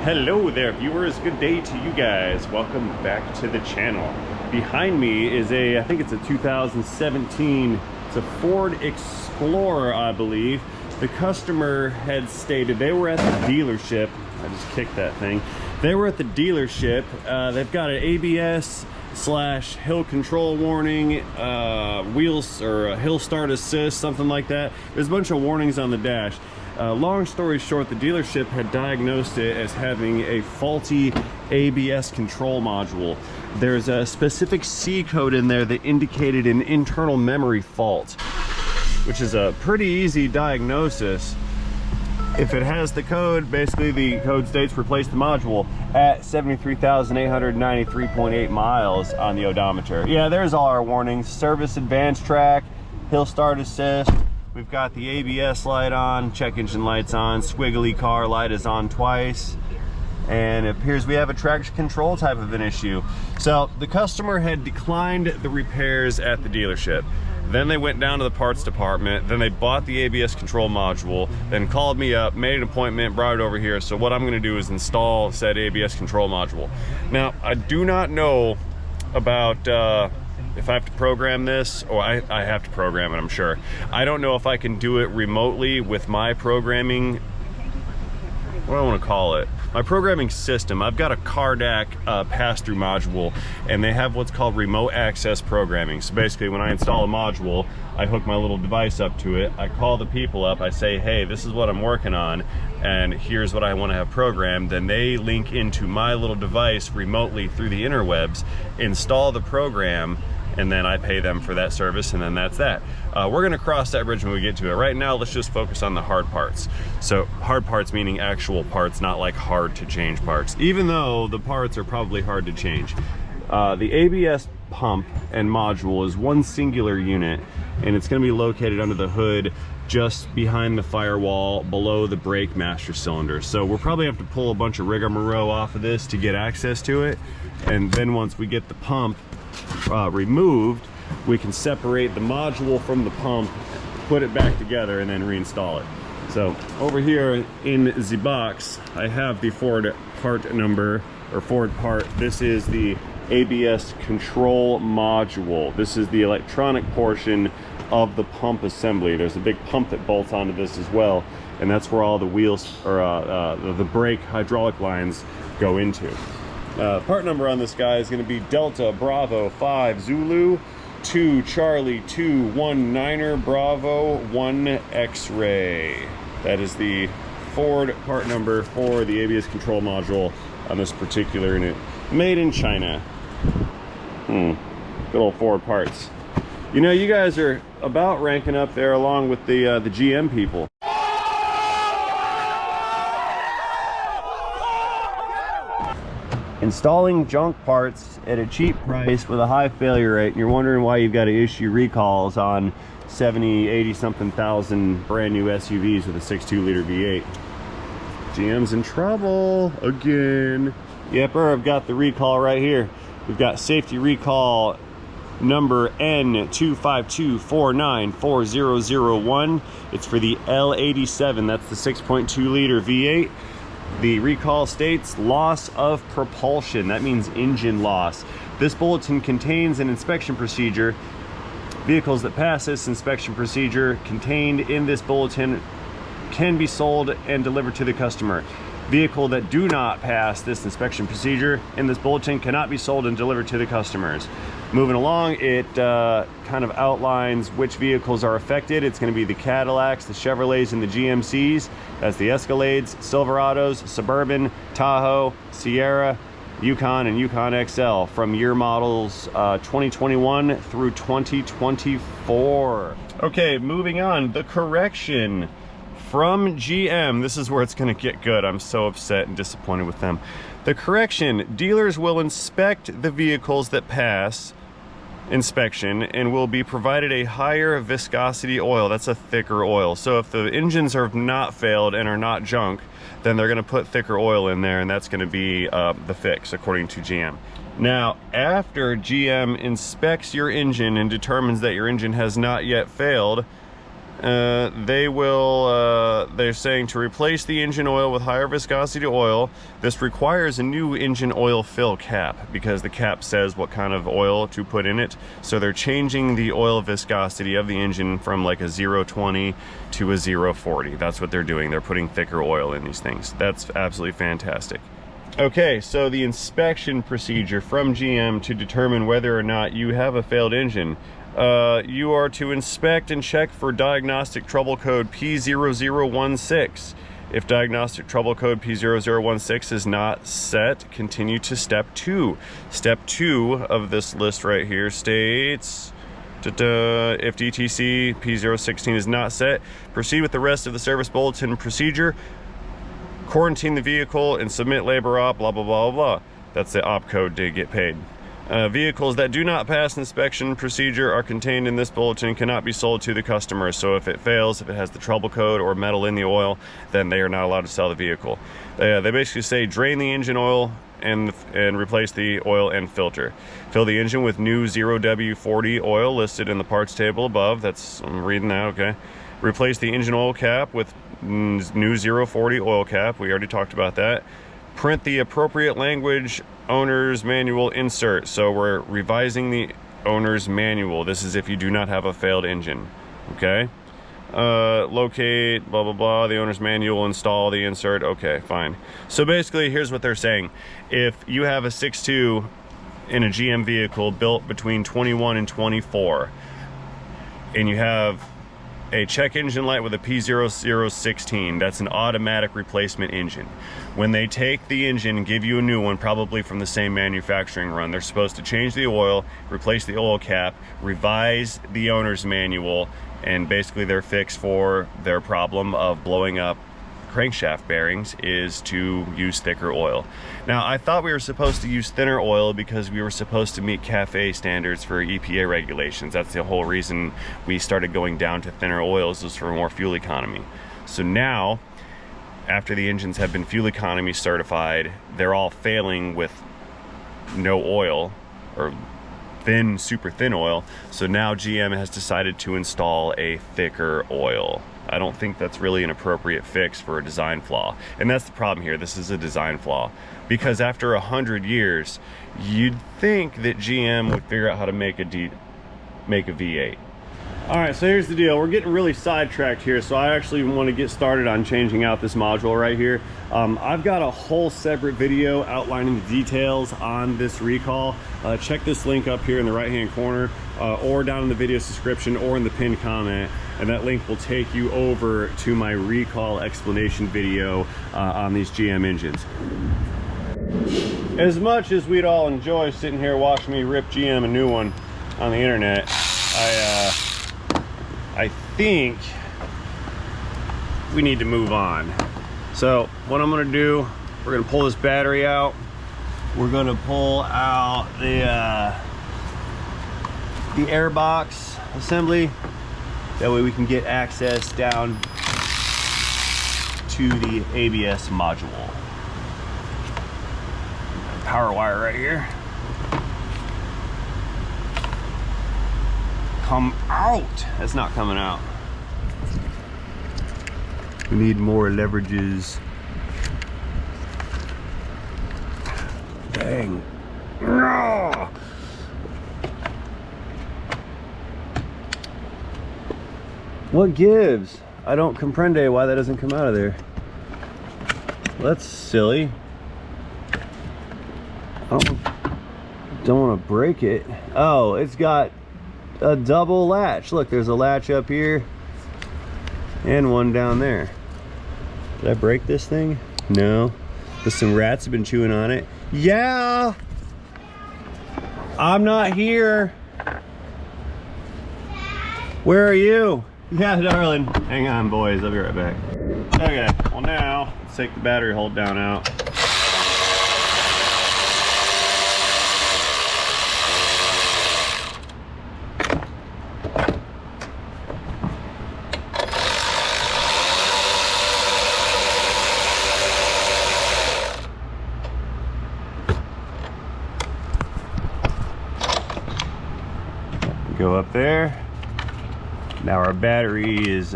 Hello there viewers, good day to you guys. Welcome back to the channel. Behind me is I think it's a 2017, it's a Ford Explorer, I believe. The customer had stated they were at the dealership. I just kicked that thing. They were at the dealership. They've got an ABS / hill control warning, wheels or a hill start assist, something like that. There's a bunch of warnings on the dash. Long story short, the dealership had diagnosed it as having a faulty ABS control module. There's a specific C code in there that indicated an internal memory fault, which is a pretty easy diagnosis. If it has the code, basically the code states replace the module at 73,893.8 miles on the odometer. Yeah, there's all our warnings. Service advanced track, hill start assist. We've got the ABS light on, check engine light's on, squiggly car light is on twice, and it appears we have a traction control type of an issue. So the customer had declined the repairs at the dealership. Then they went down to the parts department, then they bought the ABS control module, then called me up, made an appointment, brought it over here. So what I'm gonna do is install said ABS control module. Now, I do not know about if I have to program this, or I have to program it, I'm sure. I don't know if I can do it remotely with my programming, what do I want to call it? My programming system. I've got a Cardac pass-through module, and they have what's called remote access programming. So basically, when I install a module, I hook my little device up to it, I call the people up, I say, hey, this is what I'm working on, and here's what I want to have programmed. Then they link into my little device remotely through the interwebs, install the program, and then I pay them for that service, and then that's that. We're gonna cross that bridge when we get to it. Right now, let's just focus on the hard parts. So hard parts meaning actual parts, not like hard to change parts, even though the parts are probably hard to change. The ABS pump and module is one singular unit, and it's gonna be located under the hood just behind the firewall below the brake master cylinder. So we'll probably have to pull a bunch of rigmarole off of this to get access to it, and then once we get the pump removed, we can separate the module from the pump, put it back together, and then reinstall it. So over here in the box, I have the Ford part number, or Ford part. This is the ABS control module. This is the electronic portion of the pump assembly. There's a big pump that bolts onto this as well, and that's where all the wheels, or the brake hydraulic lines go into. Part number on this guy is going to be Delta Bravo 5 Zulu 2 Charlie 2 1 Niner Bravo 1 X-Ray. That is the Ford part number for the ABS control module on this particular unit. Made in China. Good old Ford parts. You know, you guys are about ranking up there along with the GM people. Installing junk parts at a cheap price with a high failure rate, and you're wondering why you've got to issue recalls on 70, 80 something thousand brand new SUVs with a 6.2 liter V8. GM's in trouble again. Yep, I've got the recall right here. We've got safety recall number N252494001. It's for the L87, that's the 6.2 liter V8. The recall states loss of propulsion. That means engine loss. This bulletin contains an inspection procedure. Vehicles that pass this inspection procedure contained in this bulletin can be sold and delivered to the customer. Vehicle that do not pass this inspection procedure in this bulletin cannot be sold and delivered to the customers. Moving along, it kind of outlines which vehicles are affected. It's going to be the Cadillacs, the Chevrolets, and the GMCs. That's the Escalades, Silverados, Suburban, Tahoe, Sierra, Yukon, and Yukon XL from year models 2021 through 2024. Okay, moving on. The correction from GM. This is where it's going to get good. I'm so upset and disappointed with them. The correction: dealers will inspect the vehicles that pass inspection and will be provided a higher viscosity oil. That's a thicker oil. So if the engines have not failed and are not junk, then they're going to put thicker oil in there, and that's going to be the fix according to GM. Now, after GM inspects your engine and determines that your engine has not yet failed, they're saying to replace the engine oil with higher viscosity oil. This requires a new engine oil fill cap because the cap says what kind of oil to put in it. So they're changing the oil viscosity of the engine from like a 0.20 to a 0.40. That's what they're doing. They're putting thicker oil in these things. That's absolutely fantastic. Okay, so the inspection procedure from GM to determine whether or not you have a failed engine. You are to inspect and check for diagnostic trouble code P0016. If diagnostic trouble code P0016 is not set, continue to step 2. Step 2 of this list right here states, if DTC P016 is not set, proceed with the rest of the service bulletin procedure. Quarantine the vehicle and submit labor op, blah, blah, blah, blah. That's the op code to get paid. Vehicles that do not pass inspection procedure are contained in this bulletin cannot be sold to the customer. So if it fails, if it has the trouble code or metal in the oil, then they are not allowed to sell the vehicle. They basically say drain the engine oil and replace the oil and filter. Fill the engine with new 0W40 oil listed in the parts table above. I'm reading that, okay. Replace the engine oil cap with new 040 oil cap. We already talked about that. Print the appropriate language owner's manual insert. So we're revising the owner's manual. This is if you do not have a failed engine, okay. Locate blah blah blah the owner's manual, install the insert. Okay, fine. So basically here's what they're saying. If you have a 6.2 in a GM vehicle built between 21 and 24 and you have a check engine light with a P0016, that's an automatic replacement engine. When they take the engine and give you a new one, probably from the same manufacturing run, they're supposed to change the oil, replace the oil cap, revise the owner's manual, and basically their fix for their problem of blowing up crankshaft bearings is to use thicker oil. Now, I thought we were supposed to use thinner oil because we were supposed to meet CAFE standards for EPA regulations. That's the whole reason we started going down to thinner oils, was for more fuel economy. So now, after the engines have been fuel economy certified, they're all failing with no oil or thin, super thin oil. So now GM has decided to install a thicker oil. I don't think that's really an appropriate fix for a design flaw. And that's the problem here. This is a design flaw. Because after 100 years, you'd think that GM would figure out how to make a V8. All right, so here's the deal. We're getting really sidetracked here, so I actually want to get started on changing out this module right here. I've got a whole separate video outlining the details on this recall. Check this link up here in the right-hand corner, or down in the video description, or in the pinned comment, and that link will take you over to my recall explanation video on these GM engines. As much as we'd all enjoy sitting here watching me rip GM a new one on the internet, I think we need to move on. So what I'm gonna do, we're gonna pull this battery out. We're gonna pull out the air box assembly. That way we can get access down to the ABS module. Power wire right here. Come out. That's not coming out. We need more leverages. Dang. No. What gives? I don't comprende why that doesn't come out of there. Well, that's silly. I don't want to break it. Oh, it's got a double latch. Look, there's a latch up here and one down there. Did I break this thing? No. But some rats have been chewing on it. Yeah, I'm not here. Where are you? Yeah, darling. Hang on, boys. I'll be right back. Okay, well now, let's take the battery hold down out. Go up there, Now our battery is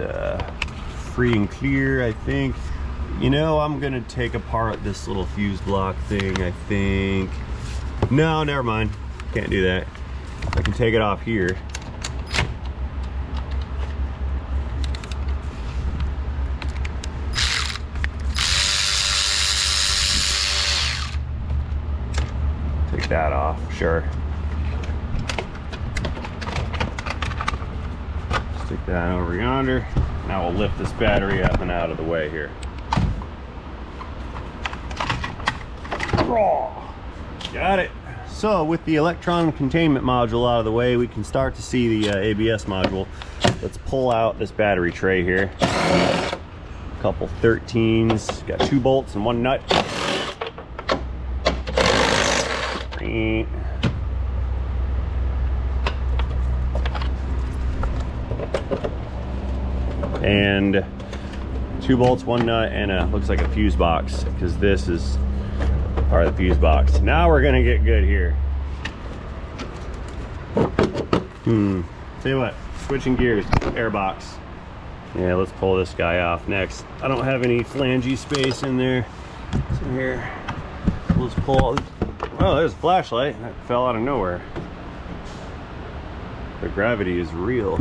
free and clear, I think. You know, I'm gonna take apart this little fuse block thing, I think. No, never mind. Can't do that. I can take it off here. Take that off, sure. Stick that over yonder. Now we'll lift this battery up and out of the way here. Got it. So with the electron containment module out of the way, we can start to see the ABS module. Let's pull out this battery tray here. A couple 13s, got 2 bolts and 1 nut. And 2 bolts, 1 nut, and looks like a fuse box, because this is part of the fuse box. Now we're gonna get good here. Tell you what, switching gears, air box. Yeah, let's pull this guy off next. I don't have any flangey space in there. So here, let's pull. Oh, there's a flashlight that fell out of nowhere. The gravity is real.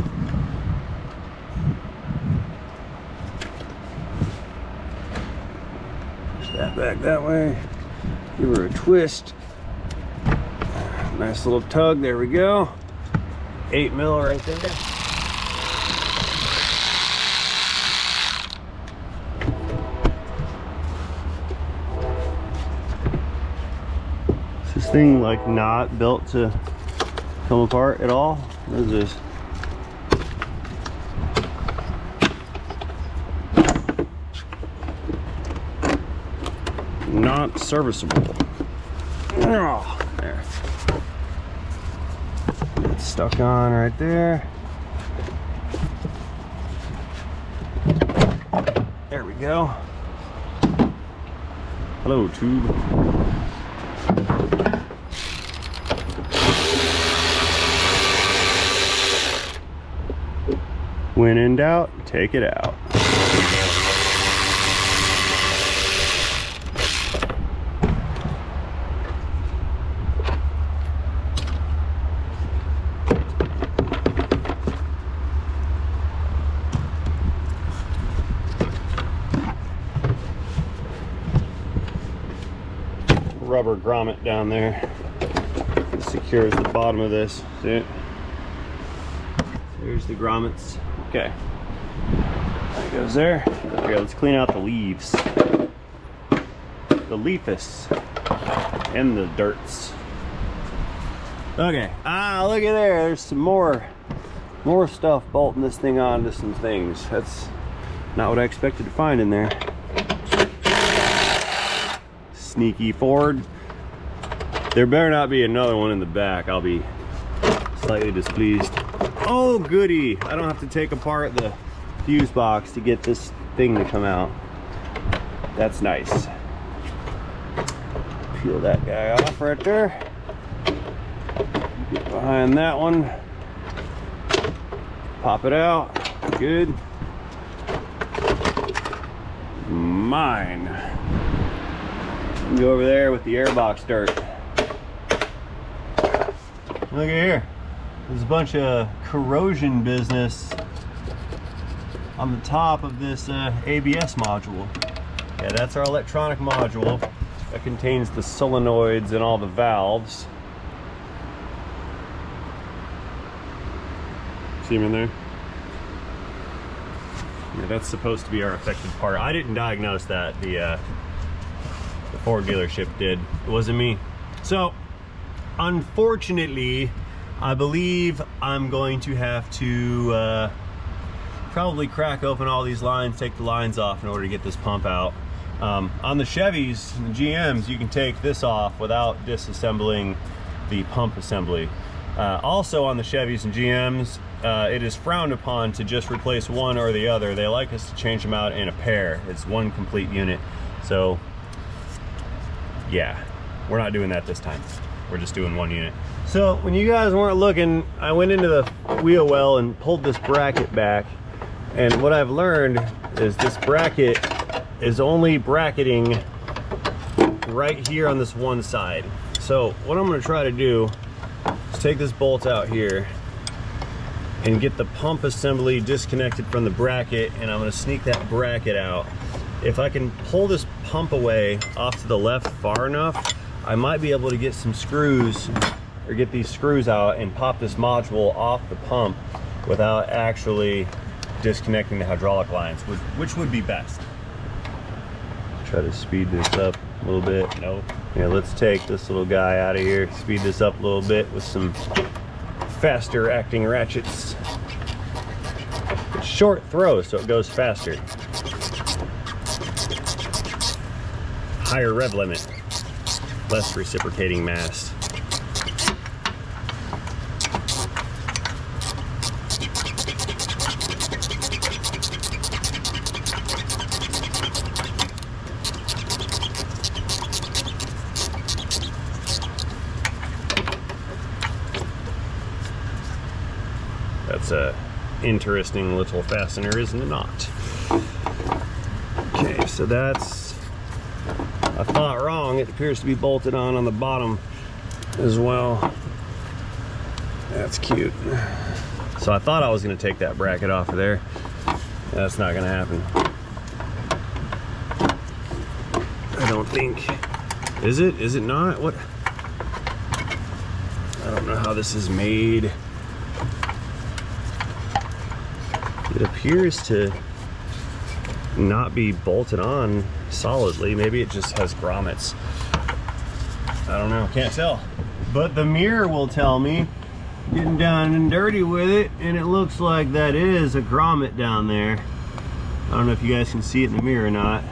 Push that back that way. Give her a twist. Nice little tug, there we go. 8 mil right there. Is this thing like not built to come apart at all? What is this? Not serviceable. Oh, there. It's stuck on right there. There we go. Hello, tube. When in doubt, take it out. Rubber grommet down there. It secures the bottom of this. See it? There's the grommets. Okay. That goes there. Okay, let's clean out the leaves. The leafus and the dirts. Okay. Ah, look at there. There's some more stuff bolting this thing onto some things. That's not what I expected to find in there. Sneaky Ford. There better not be another one in the back. I'll be slightly displeased. Oh goody, I don't have to take apart the fuse box to get this thing to come out. That's nice. Peel that guy off right there. Get behind that one. Pop it out. Good. Mine. Go over there with the airbox dirt. Look at here. There's a bunch of corrosion business on the top of this ABS module. Yeah, that's our electronic module that contains the solenoids and all the valves. See them in there? Yeah, that's supposed to be our affected part. I didn't diagnose that. The Ford dealership did. It wasn't me. So, unfortunately, I believe I'm going to have to probably crack open all these lines, take the lines off in order to get this pump out. On the Chevys and the GMs, you can take this off without disassembling the pump assembly. Also on the Chevys and GMs, it is frowned upon to just replace one or the other. They like us to change them out in a pair. It's one complete unit. So yeah, we're not doing that this time. we're just doing one unit. So when you guys weren't looking, I went into the wheel well and pulled this bracket back. And what I've learned is this bracket is only bracketing right here on this one side. So what I'm going to try to do is take this bolt out here and get the pump assembly disconnected from the bracket, and I'm going to sneak that bracket out. If I can pull this pump away off to the left far enough, I might be able to get some screws, or get these screws out and pop this module off the pump without actually disconnecting the hydraulic lines, which would be best. Try to speed this up a little bit. Nope. Yeah, let's take this little guy out of here, speed this up a little bit with some faster acting ratchets. It's short throw, so it goes faster. Higher rev limit, less reciprocating mass. That's a interesting little fastener, isn't it not? Okay, so that's, I thought wrong. It appears to be bolted on the bottom as well. That's cute. So I thought I was going to take that bracket off of there. That's not going to happen. I don't think. Is it? Is it not? What? I don't know how this is made. It appears to not be bolted on solidly. Maybe it just has grommets. I don't know, can't tell. But the mirror will tell me, getting down and dirty with it, and it looks like that is a grommet down there. I don't know if you guys can see it in the mirror or not.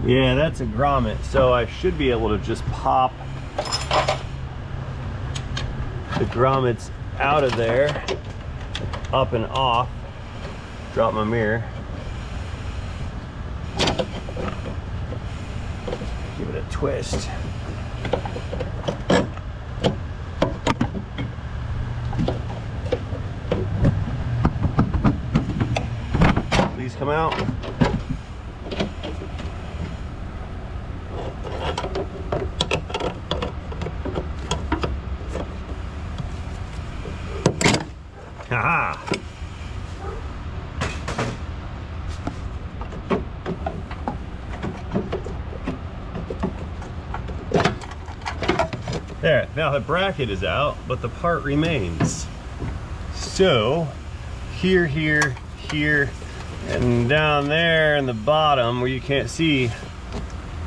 Yeah, that's a grommet. So I should be able to just pop the grommets out of there, up and off. Drop my mirror. Give it a twist. Please come out. Ha-ha! There, now the bracket is out, but the part remains. So, here, and down there in the bottom where you can't see,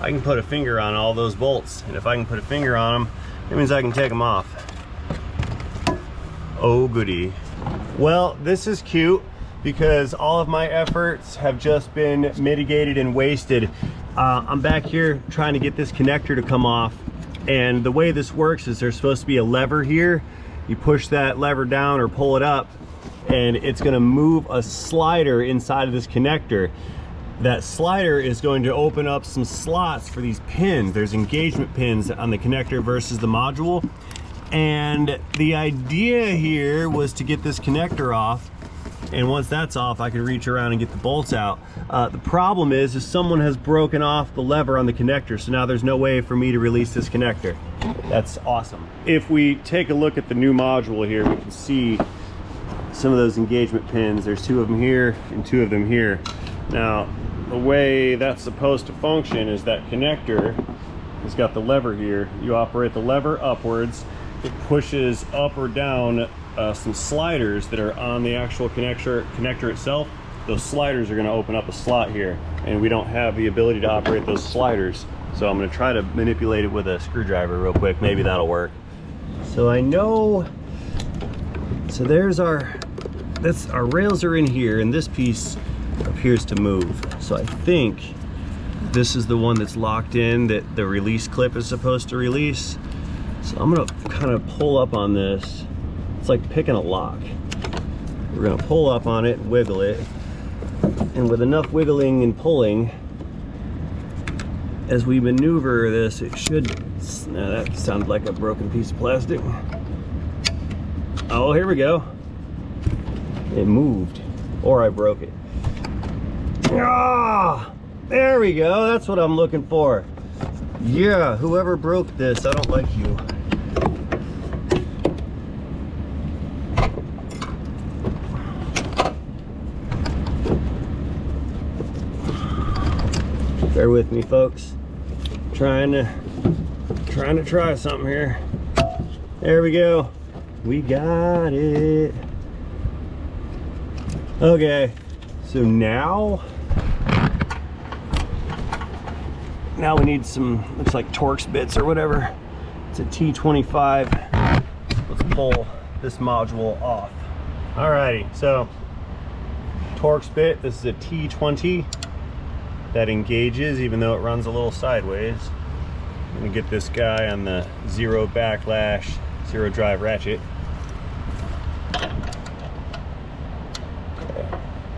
I can put a finger on all those bolts. And if I can put a finger on them, it means I can take them off. Oh goody. Well, this is cute because all of my efforts have just been mitigated and wasted. I'm back here trying to get this connector to come off. And the way this works is there's supposed to be a lever here. You push that lever down or pull it up, and it's going to move a slider inside of this connector. That slider is going to open up some slots for these pins. There's engagement pins on the connector versus the module. And the idea here was to get this connector off, and once that's off, I can reach around and get the bolts out. The problem is someone has broken off the lever on the connector, so now there's no way for me to release this connector. That's awesome. If we take a look at the new module here, we can see some of those engagement pins. There's 2 of them here and 2 of them here. Now, the way that's supposed to function is that connector has got the lever here. You operate the lever upwards. It pushes up or down some sliders that are on the actual connector itself. Those sliders are going to open up a slot here, and we don't have the ability to operate those sliders. So I'm going to try to manipulate it with a screwdriver real quick. Maybe that'll work. So I know, so there's our rails are in here, and this piece appears to move. So I think this is the one that's locked in that the release clip is supposed to release. So I'm going to kind of pull up on this. It's like picking a lock. We're going to pull up on it, wiggle it, and with enough wiggling and pulling, as we maneuver this, it should, that sounds like a broken piece of plastic. Oh, here we go. It moved, or I broke it. Ah, there we go. That's what I'm looking for. Yeah, whoever broke this, I don't like you. Bear with me, folks. Trying to try something here. There we go. We got it. Okay, so now we need some, looks like Torx bits or whatever. It's a T25. Let's pull this module off. Alrighty, so Torx bit, this is a T20 that engages even though it runs a little sideways. I'm gonna get this guy on the zero backlash, zero drive ratchet. Okay.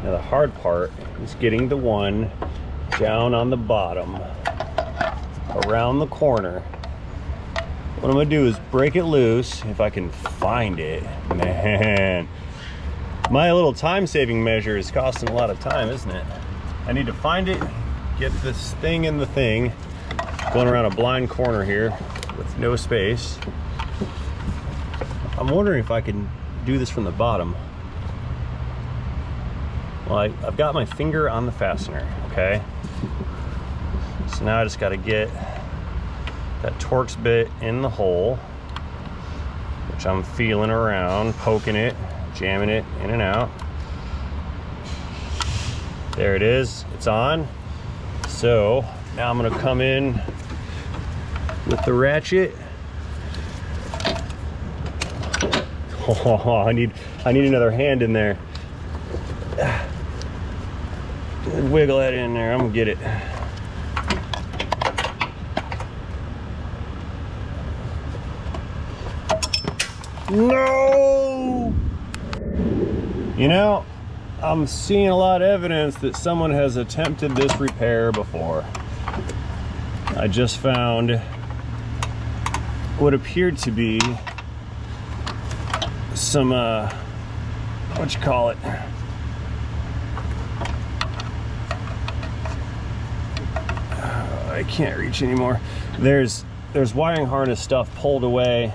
Now the hard part is getting the one down on the bottom, around the corner. What I'm gonna do is break it loose if I can find it. Man, my little time-saving measure is costing a lot of time, isn't it? I need to find it, get this thing in the thing, going around a blind corner here with no space. I'm wondering if I can do this from the bottom. Well, I've got my finger on the fastener, okay? So now I just got to get that Torx bit in the hole, which I'm feeling around, poking it, jamming it in and out. There it is, it's on. So now I'm gonna come in with the ratchet. Oh, I need another hand in there. Wiggle that in there, I'm gonna get it. No! You know, I'm seeing a lot of evidence that someone has attempted this repair before. I just found what appeared to be some, what you call it? I can't reach anymore. There's wiring harness stuff pulled away,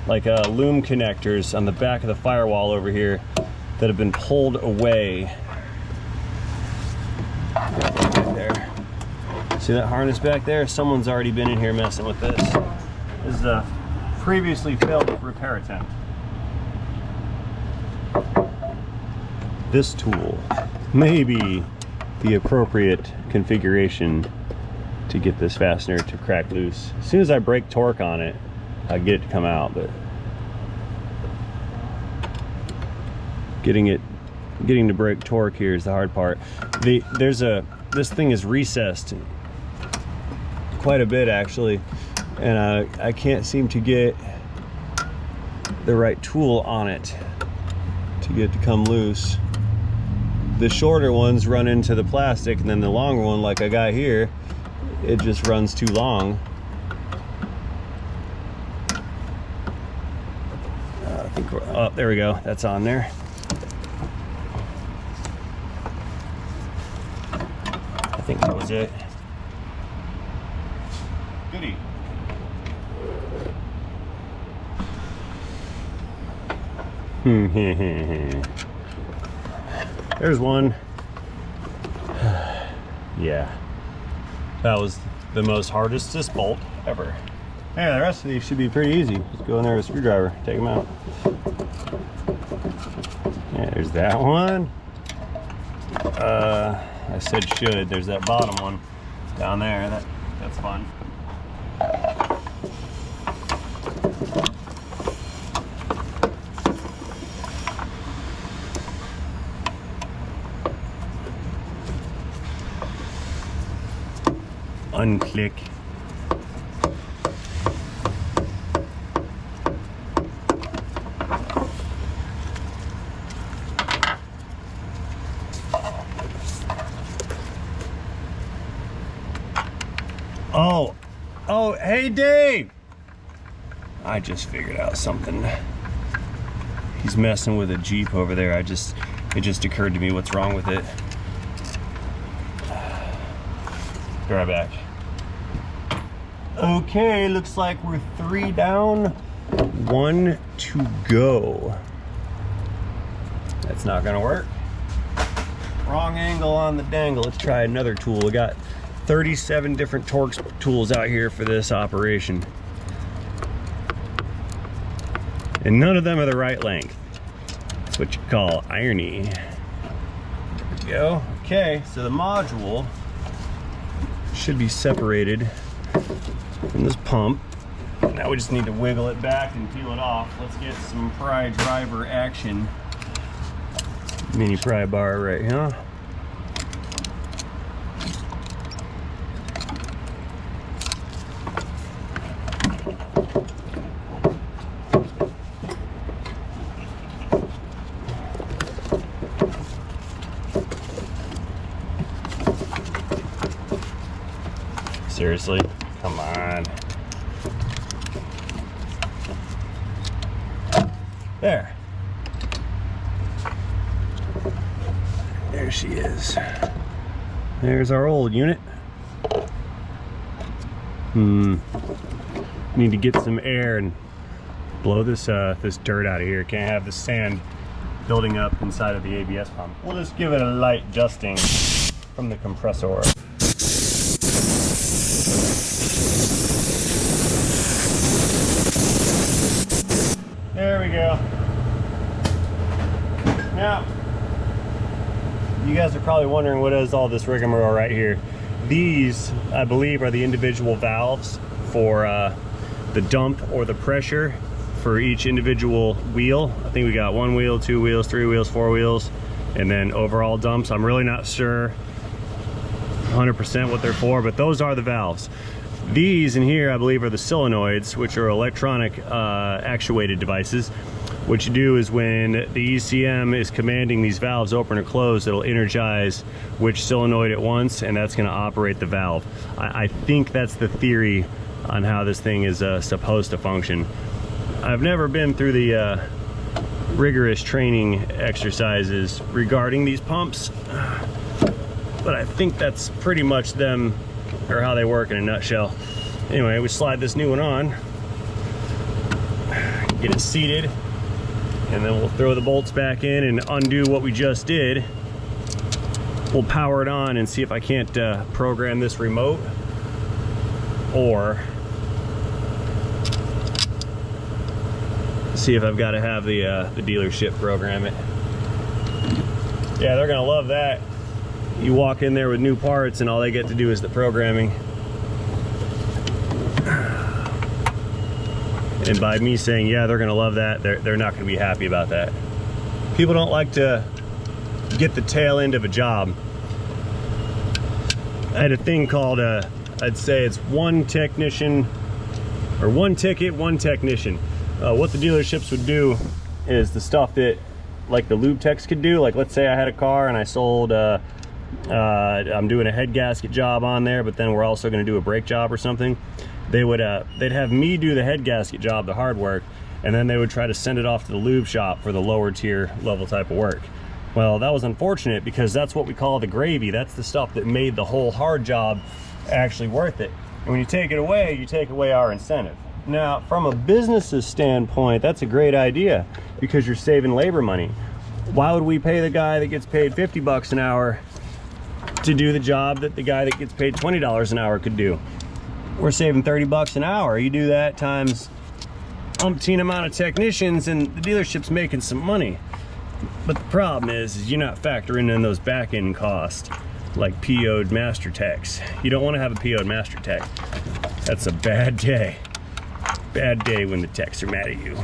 like loom connectors on the back of the firewall over here that have been pulled away. Right there. See that harness back there? Someone's already been in here messing with this. This is a previously failed repair attempt. This tool may be the appropriate configuration to get this fastener to crack loose. As soon as I break torque on it, I get it to come out, but getting to break torque here is the hard part. This thing is recessed quite a bit actually, and I can't seem to get the right tool on it to get it to come loose. The shorter ones run into the plastic, and then the longer one, like I got here, it just runs too long. I think we're, oh, there we go, that's on there. I think that was it. Goody. There's one. Yeah, that was the most hardest bolt ever. Yeah, the rest of these should be pretty easy. Just go in there with a screwdriver, take them out. Yeah, there's that one. I said should. There's that bottom one down there. That's fun. Unclick. Hey, Dave! I just figured out something. He's messing with a Jeep over there. It just occurred to me what's wrong with it. Be right back. Okay, looks like we're 3 down, 1 to go. That's not gonna work. Wrong angle on the dangle. Let's try another tool. We got 37 different torque tools out here for this operation. And none of them are the right length. That's what you call irony. There we go. Okay, so the module should be separated from this pump. Now we just need to wiggle it back and peel it off. Let's get some pry driver action. Mini pry bar right here. Seriously? Come on. There. There she is. There's our old unit. Need to get some air and blow this this dirt out of here. Can't have the sand building up inside of the ABS pump. We'll just give it a light dusting from the compressor. There we go. Now, you guys are probably wondering what is all this rigmarole right here. These, I believe, are the individual valves for the dump or the pressure for each individual wheel. I think we got 1 wheel, 2 wheels, 3 wheels, 4 wheels, and then overall dumps. I'm really not sure 100% what they're for, but those are the valves. These in here, I believe, are the solenoids, which are electronic actuated devices. What you do is when the ECM is commanding these valves open or close, it'll energize which solenoid at once, and that's going to operate the valve. I think that's the theory on how this thing is supposed to function. I've never been through the rigorous training exercises regarding these pumps, but I think that's pretty much them, or how they work in a nutshell. Anyway, we slide this new one on, get it seated, and then we'll throw the bolts back in and undo what we just did. We'll power it on and see if I can't program this remote, or see if I've got to have the dealership program it. Yeah, they're gonna love that. You walk in there with new parts and all they get to do is the programming. And by me saying, yeah, they're gonna love that, they're not gonna be happy about that. People don't like to get the tail end of a job. I had a thing called, I'd say it's one technician, or one ticket, one technician. What the dealerships would do is the stuff that like the lube techs could do. Like, let's say I had a car and I sold, I'm doing a head gasket job on there, but then we're also going to do a brake job or something. They would they'd have me do the head gasket job, the hard work, and then they would try to send it off to the lube shop for the lower tier level type of work. Well, that was unfortunate because that's what we call the gravy. That's the stuff that made the whole hard job actually worth it. And when you take it away, you take away our incentive. Now, from a business's standpoint, that's a great idea because you're saving labor money. Why would we pay the guy that gets paid 50 bucks an hour to do the job that the guy that gets paid $20 an hour could do? We're saving 30 bucks an hour. You do that times umpteen amount of technicians and the dealership's making some money. But the problem is you're not factoring in those back end costs like PO'd master techs. You don't want to have a PO'd master tech. That's a bad day. Bad day when the techs are mad at you.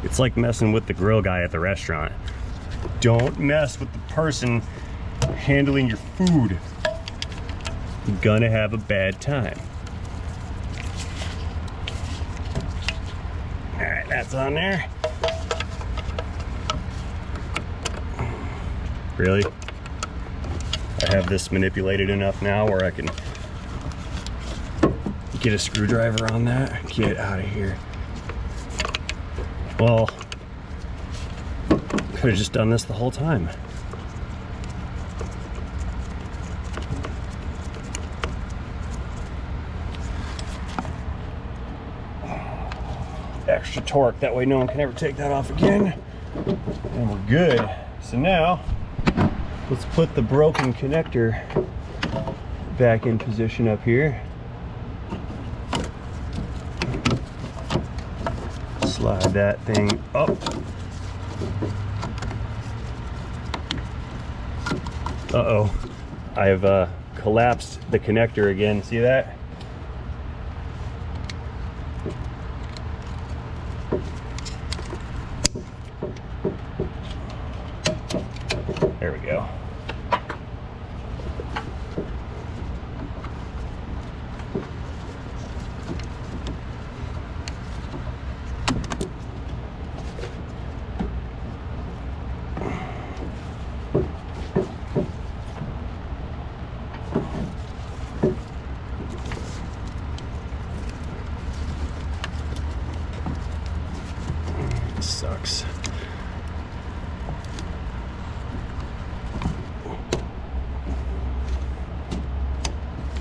It's like messing with the grill guy at the restaurant. Don't mess with the person handling your food. You're gonna have a bad time. All right, that's on there. Really? I have this manipulated enough now where I can get a screwdriver on that. Get out of here. Well, could have just done this the whole time. Extra torque, that way no one can ever take that off again. And we're good. So now, let's put the broken connector back in position up here. Slide that thing up. Uh-oh, I've collapsed the connector again. See that? There we go. Sucks.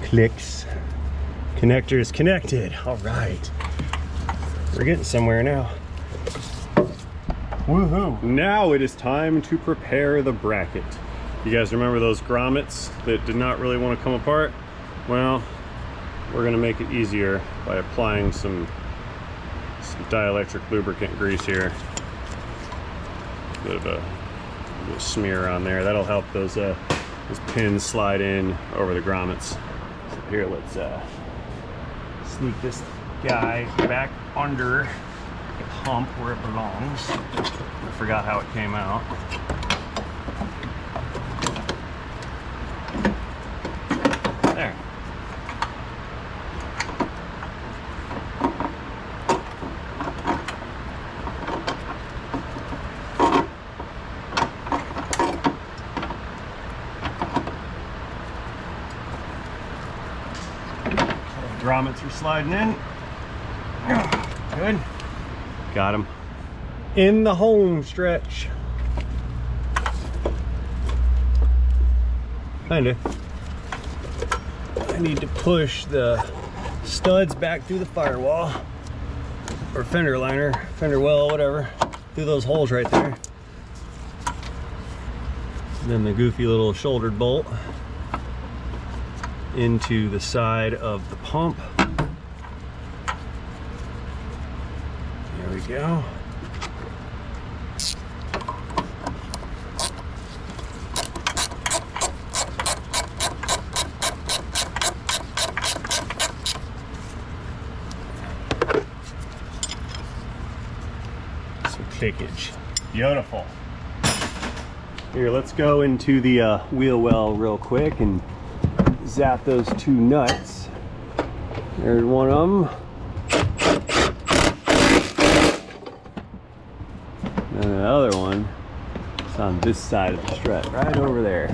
Clicks. Connector is connected. All right. We're getting somewhere now. Woohoo. Now it is time to prepare the bracket. You guys remember those grommets that did not really want to come apart? Well, we're going to make it easier by applying some dielectric lubricant grease here. Bit of a smear on there. That'll help those pins slide in over the grommets. So here, let's sneak this guy back under the pump where it belongs. I forgot how it came out. There. Grommets are sliding in. Good. Got him. In the home stretch. Kinda. I need to push the studs back through the firewall. Or fender liner, fender well, whatever. Through those holes right there. And then the goofy little shouldered bolt into the side of the pump. There we go. Some clickage. Beautiful. Here, let's go into the wheel well real quick and zap those two nuts. There's one of them. And the other one is on this side of the strut, right over there.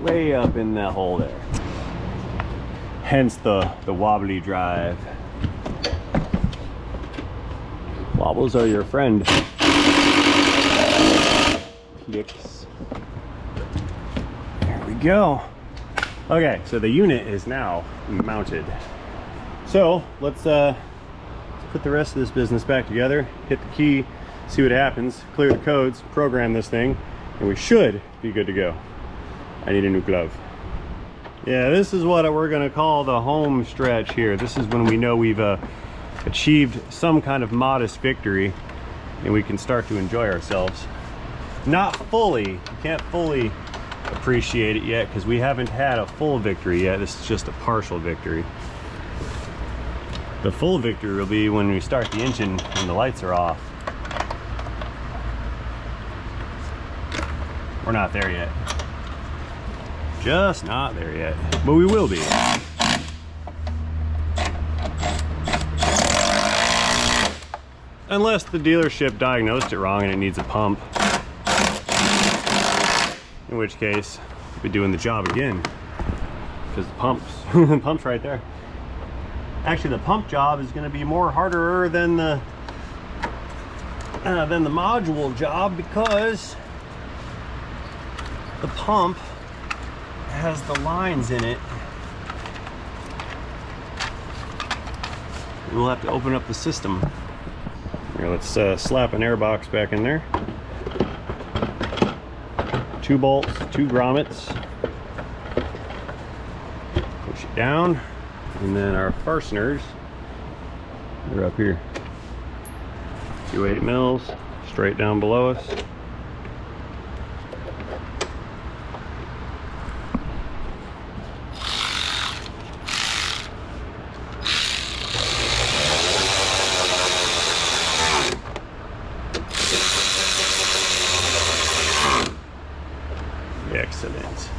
Way up in that hole there. Hence the wobbly drive. Wobbles are your friend. Clicks. There we go. Okay, so the unit is now mounted. So let's put the rest of this business back together, hit the key, see what happens, clear the codes, program this thing, and we should be good to go. I need a new glove. Yeah, this is what we're gonna call the home stretch here. This is when we know we've achieved some kind of modest victory and we can start to enjoy ourselves. Not fully, you can't fully appreciate it yet because we haven't had a full victory yet. This is just a partial victory. The full victory will be when we start the engine and the lights are off. We're not there yet. Just not there yet, but we will be. Unless the dealership diagnosed it wrong and it needs a pump. In which case, be doing the job again because the pump's right there. Actually, the pump job is going to be more harder than the module job, because the pump has the lines in it. We'll have to open up the system. Here, let's slap an air box back in there. 2 bolts, 2 grommets. Push it down, and then our fasteners are up here. 2 8 mils straight down below us. Excellent.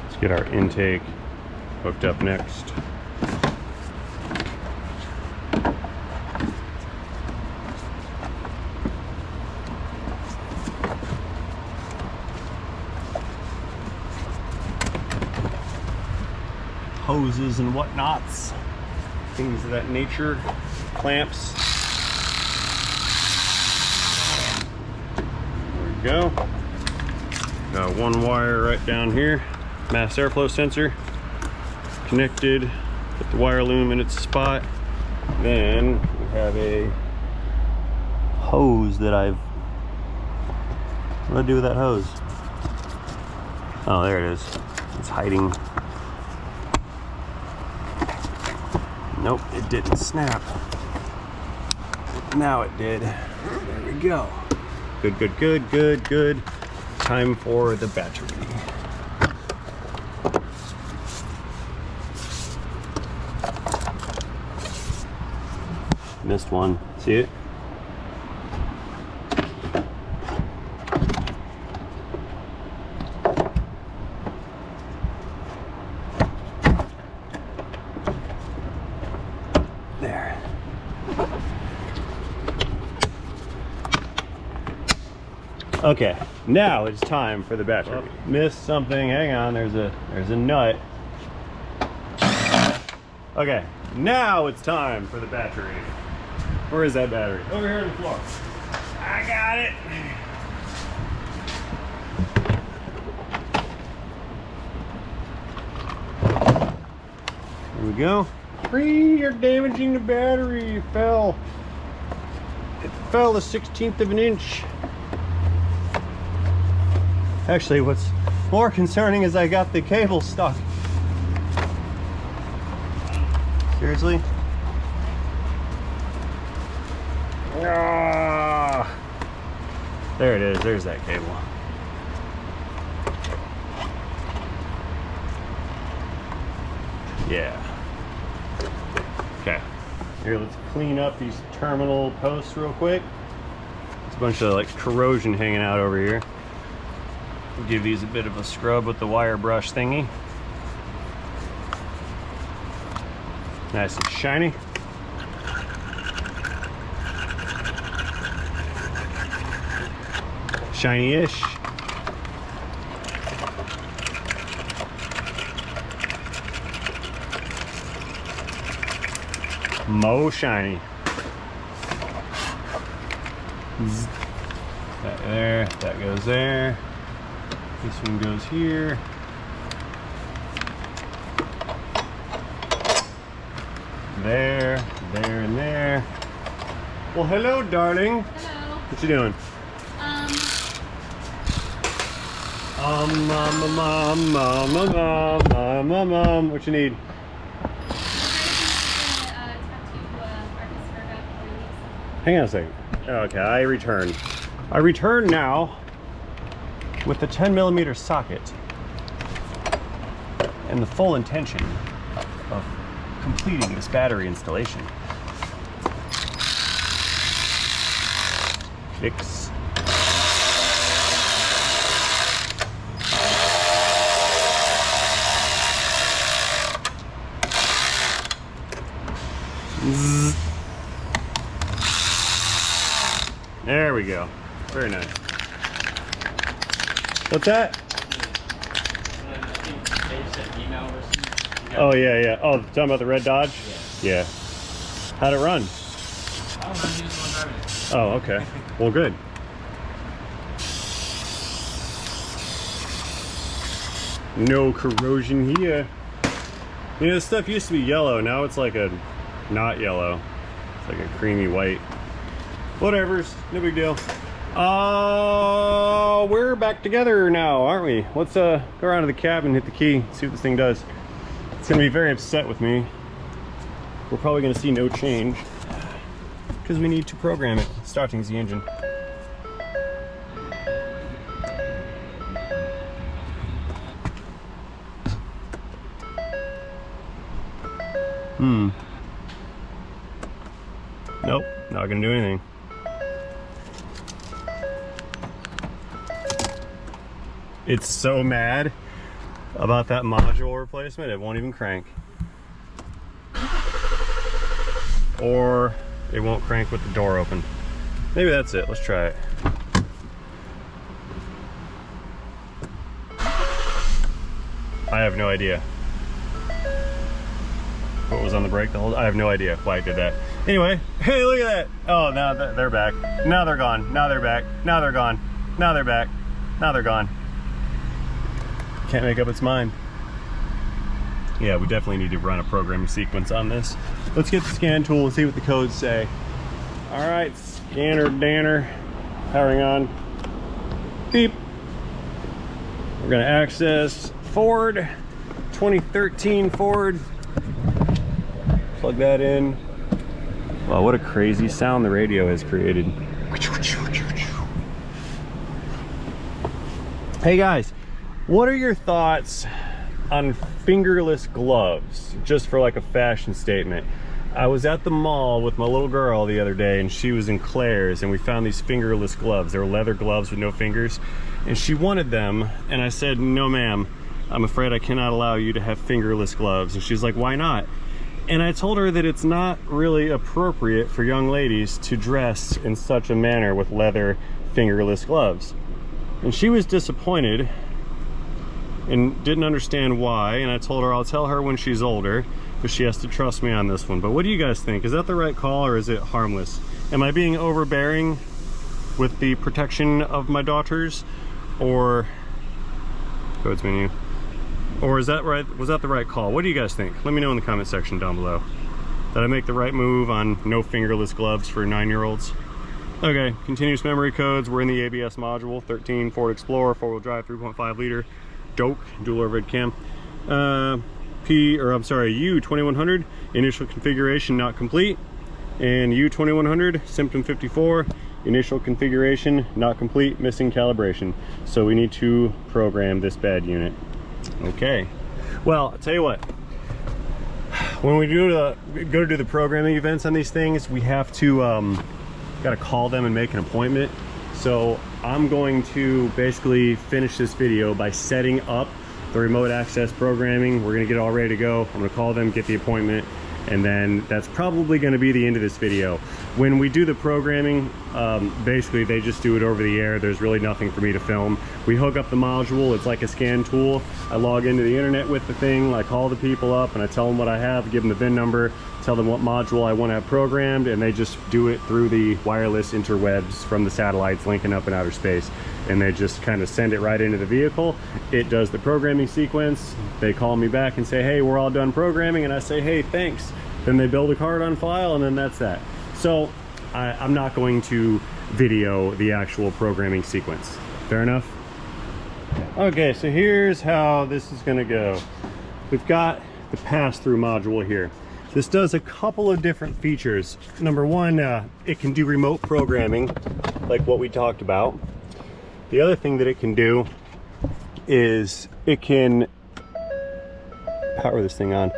Let's get our intake hooked up next. Hoses and whatnots, things of that nature, clamps. Go. Got 1 wire right down here, mass airflow sensor connected, put the wire loom in its spot. Then we have a hose that what do I do with that hose? Oh, there it is. It's hiding. Nope, it didn't snap. Now it did. There we go. Good, good, good, good, good. Time for the battery. Missed one. See it? There. Okay, now it's time for the battery. Oh, missed something. Hang on, there's a nut. Okay, now it's time for the battery. Where is that battery? Over here on the floor. I got it. There we go. You're damaging the battery. It fell. It fell a 1/16 of an inch. Actually, what's more concerning is I got the cable stuck. Seriously? Ah, there it is. There's that cable. Yeah. Okay. Here, let's clean up these terminal posts real quick. There's a bunch of like corrosion hanging out over here. Give these a bit of a scrub with the wire brush thingy. Nice and shiny. Shiny-ish. Mo shiny. That there, that goes there. This one goes here. There, there, and there. Well, hello, darling. Hello. What you doing? What you need? Hang on a second. Okay, I return now with the 10mm socket and the full intention of completing this battery installation. Fix. Zzz. Very nice. What's that? Oh yeah, yeah. Oh, talking about the red Dodge? Yeah. How'd it run? Oh, okay. Well, good. No corrosion here. You know, this stuff used to be yellow. Now it's like a not yellow. It's like a creamy white. Whatever's, no big deal. We're back together now, aren't we? Let's go around to the cabin, hit the key, see what this thing does. It's gonna be very upset with me. We're probably gonna see no change because we need to program it. Starting the engine. Nope, not gonna do anything. It's so mad about that module replacement, it won't even crank. Or it won't crank with the door open. Maybe that's it, let's try it. I have no idea. What was on the brake the whole? I have no idea why I did that. Anyway, hey, look at that. Oh, now they're back. Now they're gone. Now they're back. Now they're gone. Now they're back. Now they're gone. Can't make up its mind. Yeah, we definitely need to run a programming sequence on this. Let's get the scan tool and see what the codes say. All right, scanner Danner, powering on. Beep. We're gonna access Ford, 2013 Ford. Plug that in. Wow, what a crazy sound the radio has created. Hey guys, what are your thoughts on fingerless gloves, just for like a fashion statement? I was at the mall with my little girl the other day and she was in Claire's and we found these fingerless gloves. They were leather gloves with no fingers and she wanted them and I said, no ma'am, I'm afraid I cannot allow you to have fingerless gloves. And she's like, why not? And I told her that it's not really appropriate for young ladies to dress in such a manner with leather fingerless gloves. And she was disappointed and didn't understand why, and I told her I'll tell her when she's older, but she has to trust me on this one. But what do you guys think? Is that the right call or is it harmless? Am I being overbearing with the protection of my daughters? Or codes menu? Or is that right? Was that the right call? What do you guys think? Let me know in the comment section down below. Did I make the right move on no fingerless gloves for 9-year-olds? Okay, continuous memory codes. We're in the ABS module, 13 Ford Explorer, 4-wheel drive, 3.5 liter, dope, dual overhead cam. U2100, initial configuration not complete. And U2100, symptom 54, initial configuration not complete, missing calibration. So we need to program this bad unit. Okay, well, I'll tell you what, when we go to do the programming events on these things, we have to got to call them and make an appointment. So I'm going to basically finish this video by setting up the remote access programming. We're gonna get it all ready to go. I'm gonna call them, get the appointment, and then that's probably going to be the end of this video. When we do the programming, basically they just do it over the air. There's really nothing for me to film. We hook up the module, it's like a scan tool. I log into the internet with the thing, I call the people up and I tell them what I have, give them the VIN number, tell them what module I want to have programmed, and they just do it through the wireless interwebs from the satellites linking up in outer space. And they just kind of send it right into the vehicle. It does the programming sequence. They call me back and say, hey, we're all done programming. And I say, hey, thanks. Then they build a card on file and then that's that. So I'm not going to video the actual programming sequence. Fair enough? Okay, so here's how this is gonna go. We've got the pass-through module here. This does a couple of different features. Number one, it can do remote programming, like what we talked about. The other thing that it can do is it can power this thing on.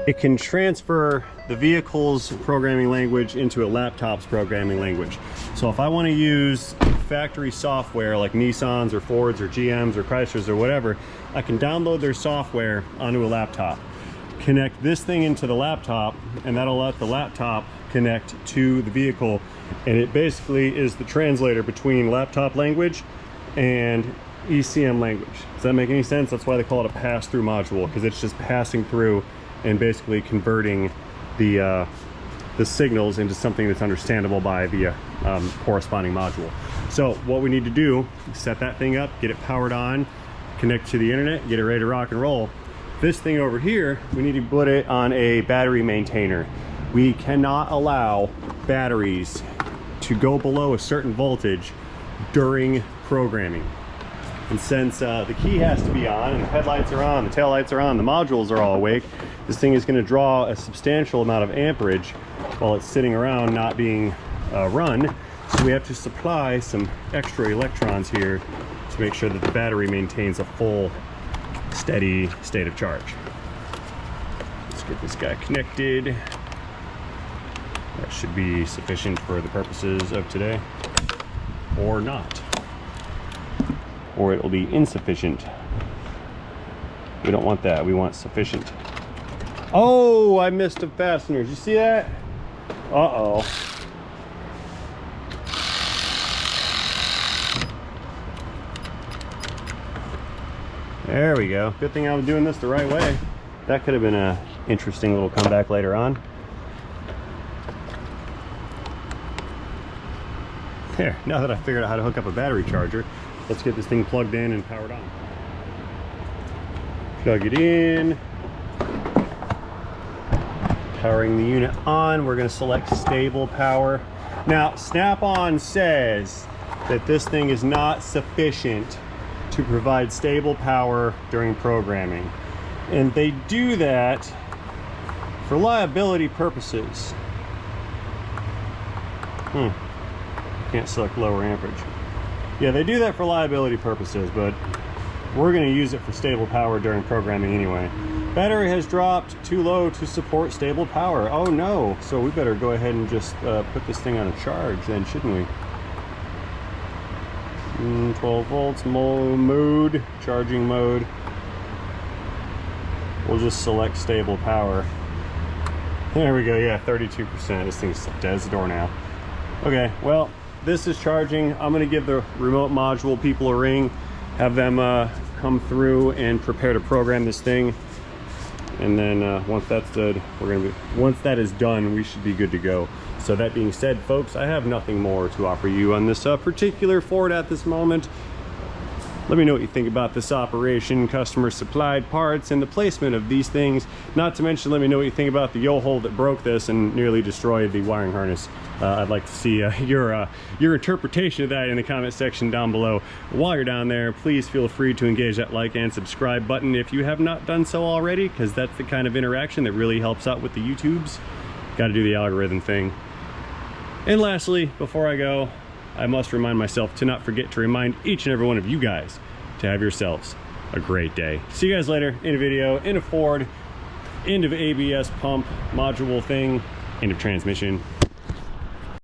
It can transfer the vehicle's programming language into a laptop's programming language. So if I want to use factory software like Nissans or Fords or GMs or Chryslers or whatever, I can download their software onto a laptop, connect this thing into the laptop, and that'll let the laptop connect to the vehicle and it basically is the translator between laptop language and ECM language. Does that make any sense? That's why they call it a pass-through module, because it's just passing through and basically converting the signals into something that's understandable by the corresponding module. So what we need to do is set that thing up, get it powered on, connect to the internet, get it ready to rock and roll. This thing over here, we need to put it on a battery maintainer. We cannot allow batteries to go below a certain voltage during programming. And since the key has to be on, and the headlights are on, the tail lights are on, the modules are all awake, this thing is going to draw a substantial amount of amperage while it's sitting around not being run. So we have to supply some extra electrons here to make sure that the battery maintains a full, steady state of charge. Let's get this guy connected. That should be sufficient for the purposes of today, or not. Or it will be insufficient. We don't want that. We want sufficient. Oh, I missed a fastener. Did you see that? Uh-oh. There we go. Good thing I was doing this the right way. That could have been an interesting little comeback later on. There, now that I figured out how to hook up a battery charger, let's get this thing plugged in and powered on. Plug it in. Powering the unit on, we're going to select stable power. Now, Snap-on says that this thing is not sufficient to provide stable power during programming. And they do that for liability purposes. Can't select lower amperage. Yeah, they do that for liability purposes, but we're going to use it for stable power during programming anyway. Battery has dropped too low to support stable power. Oh no, so we better go ahead and just put this thing on a charge then, shouldn't we? 12 volts, mode, charging mode. We'll just select stable power. There we go, yeah, 32%. This thing's dead as a door now. Okay, well, this is charging. I'm gonna give the remote module people a ring, have them come through and prepare to program this thing. And then once that's done, once that is done, we should be good to go. So that being said, folks, I have nothing more to offer you on this particular Ford at this moment. Let me know what you think about this operation, customer supplied parts, and the placement of these things. Not to mention, let me know what you think about the yo-hole that broke this and nearly destroyed the wiring harness. I'd like to see your interpretation of that in the comment section down below. While you're down there, please feel free to engage that like and subscribe button if you have not done so already, because that's the kind of interaction that really helps out with the YouTubes. Got to do the algorithm thing. And lastly, before I go, I must remind myself to not forget to remind each and every one of you guys to have yourselves a great day. See you guys later in a video, in a Ford, end of ABS pump module thing, end of transmission.